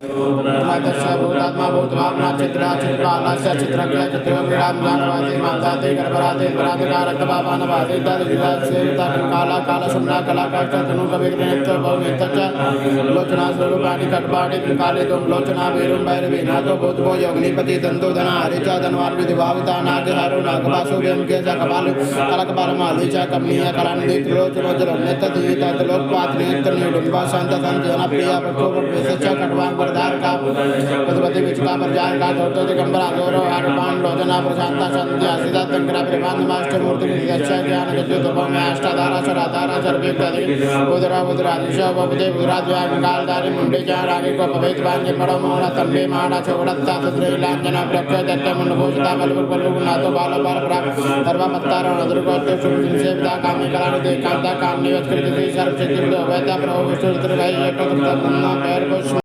भूतात्मा भूतात्मा भूतभावना चित्रा चित्रालस्य चित्रज्ञ चित्रविराम जानवादी माताते गर्भराते पराधिकारकबाबानवादी तद्विदासेवता काला काला सुमना कला काष्ठतनु कविग्रहत्व बहुमितच लोचना स्वरूपाणि कटपाणि काले तुम लोचना वीरुम भैरवी नाथो भूतभो योगनिपति तंतुधना हरिचा धनवान विधिभाविता नागहारो नागवासो व्यम के कपाल कलकपालमालि च कमनीय करानिधि त्रिलोचनोजरम नेतदीता त्रिलोकपात नेत्र निडुम्बा शांत संत जनप्रिया प्रक्षोभ विशेष कटवांग वरदार का पदपति विचका प्रजान का चौथो दिगंबरा गौरव आरपान लोचना प्रशांता संध्या सीधा तंकरा प्रभान माष्ट मूर्ति निदर्शा ज्ञान गद्य में अष्टाधारा शराधारा सर्वेक्ति उदरा उदरा दिशा बपदे उदराद्वार कालधारी मुंडे चार आगे को पवित बांगे पड़ो मोहरा तंबे महाड़ा चौड़त्ता सुद्रे लांजना प्रख्य दत्त मुंडभूषिता बलपुर बलुगुनाथो बाल बाल प्राप्त सर्वमत्तारण अदृगोत्तर शुभ सेवता कामी कलानि देकांता काम निवत्कृति सर्वचित्त वैता प्रभु विष्णु त्रिभय एक तत्व पैर